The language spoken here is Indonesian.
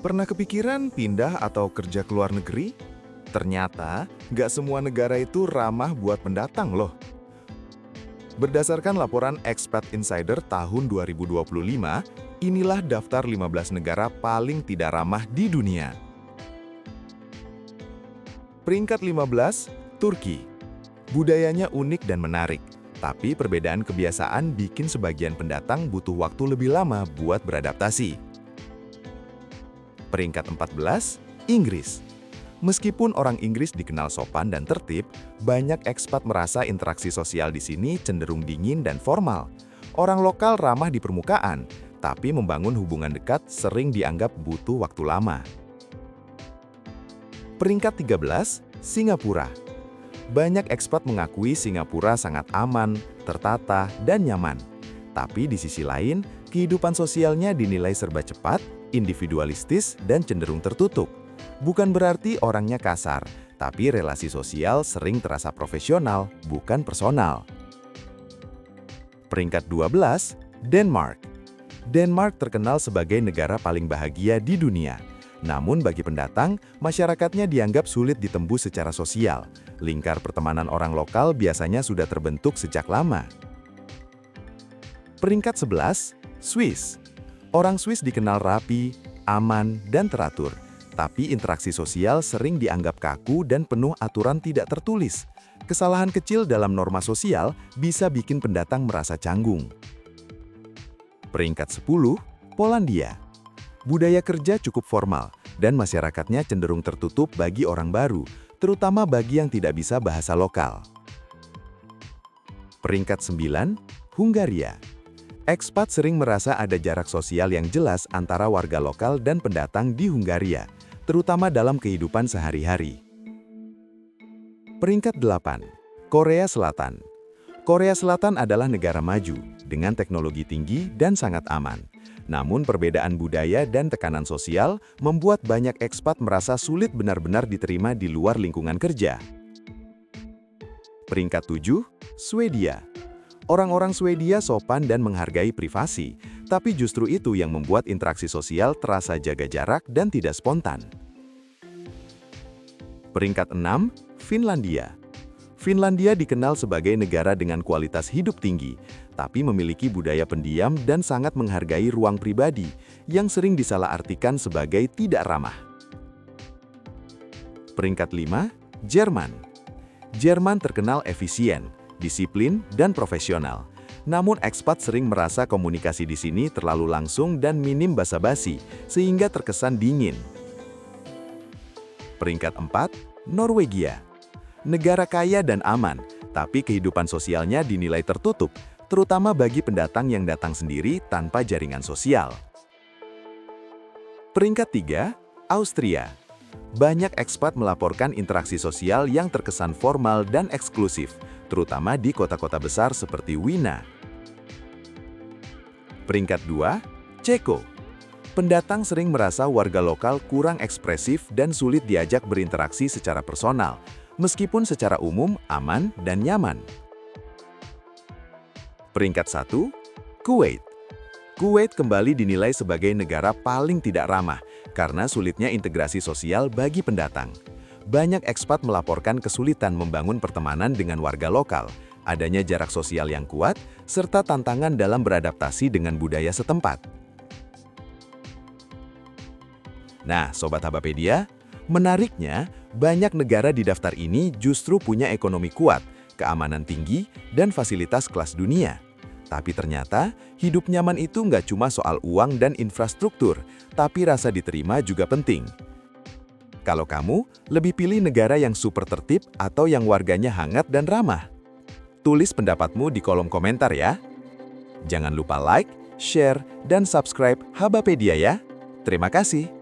Pernah kepikiran pindah atau kerja ke luar negeri? Ternyata, nggak semua negara itu ramah buat pendatang loh. Berdasarkan laporan Expat Insider tahun 2025, inilah daftar 15 negara paling tidak ramah di dunia. Peringkat 15, Turki. Budayanya unik dan menarik, tapi perbedaan kebiasaan bikin sebagian pendatang butuh waktu lebih lama buat beradaptasi. Peringkat 14, Inggris. Meskipun orang Inggris dikenal sopan dan tertib, banyak ekspat merasa interaksi sosial di sini cenderung dingin dan formal. Orang lokal ramah di permukaan, tapi membangun hubungan dekat sering dianggap butuh waktu lama. Peringkat 13, Singapura. Banyak ekspat mengakui Singapura sangat aman, tertata, dan nyaman. Tapi di sisi lain, kehidupan sosialnya dinilai serba cepat, individualistis, dan cenderung tertutup. Bukan berarti orangnya kasar, tapi relasi sosial sering terasa profesional, bukan personal. Peringkat 12, Denmark. Denmark terkenal sebagai negara paling bahagia di dunia. Namun bagi pendatang, masyarakatnya dianggap sulit ditembus secara sosial. Lingkar pertemanan orang lokal biasanya sudah terbentuk sejak lama. Peringkat 11, Swiss. Orang Swiss dikenal rapi, aman, dan teratur. Tapi interaksi sosial sering dianggap kaku dan penuh aturan tidak tertulis. Kesalahan kecil dalam norma sosial bisa bikin pendatang merasa canggung. Peringkat 10, Polandia. Budaya kerja cukup formal, dan masyarakatnya cenderung tertutup bagi orang baru, terutama bagi yang tidak bisa bahasa lokal. Peringkat 9, Hungaria. Ekspat sering merasa ada jarak sosial yang jelas antara warga lokal dan pendatang di Hungaria, terutama dalam kehidupan sehari-hari. Peringkat 8, Korea Selatan. Korea Selatan adalah negara maju, dengan teknologi tinggi dan sangat aman. Namun perbedaan budaya dan tekanan sosial membuat banyak ekspat merasa sulit benar-benar diterima di luar lingkungan kerja. Peringkat 7, Swedia. Orang-orang Swedia sopan dan menghargai privasi, tapi justru itu yang membuat interaksi sosial terasa jaga jarak dan tidak spontan. Peringkat 6, Finlandia. Finlandia dikenal sebagai negara dengan kualitas hidup tinggi, tapi memiliki budaya pendiam dan sangat menghargai ruang pribadi, yang sering disalahartikan sebagai tidak ramah. Peringkat 5, Jerman. Jerman terkenal efisien, disiplin, dan profesional. Namun ekspat sering merasa komunikasi di sini terlalu langsung dan minim basa-basi, sehingga terkesan dingin. Peringkat 4, Norwegia. Negara kaya dan aman, tapi kehidupan sosialnya dinilai tertutup, terutama bagi pendatang yang datang sendiri tanpa jaringan sosial. Peringkat 3, Austria. Banyak ekspat melaporkan interaksi sosial yang terkesan formal dan eksklusif, terutama di kota-kota besar seperti Wina. Peringkat 2, Ceko. Pendatang sering merasa warga lokal kurang ekspresif dan sulit diajak berinteraksi secara personal, meskipun secara umum aman dan nyaman. Peringkat 1, Kuwait. Kuwait kembali dinilai sebagai negara paling tidak ramah karena sulitnya integrasi sosial bagi pendatang. Banyak ekspat melaporkan kesulitan membangun pertemanan dengan warga lokal, adanya jarak sosial yang kuat, serta tantangan dalam beradaptasi dengan budaya setempat. Nah, Sobat Habapedia, menariknya, banyak negara di daftar ini justru punya ekonomi kuat, keamanan tinggi, dan fasilitas kelas dunia. Tapi ternyata, hidup nyaman itu nggak cuma soal uang dan infrastruktur, tapi rasa diterima juga penting. Kalau kamu, lebih pilih negara yang super tertib atau yang warganya hangat dan ramah? Tulis pendapatmu di kolom komentar ya. Jangan lupa like, share, dan subscribe Habapedia ya. Terima kasih.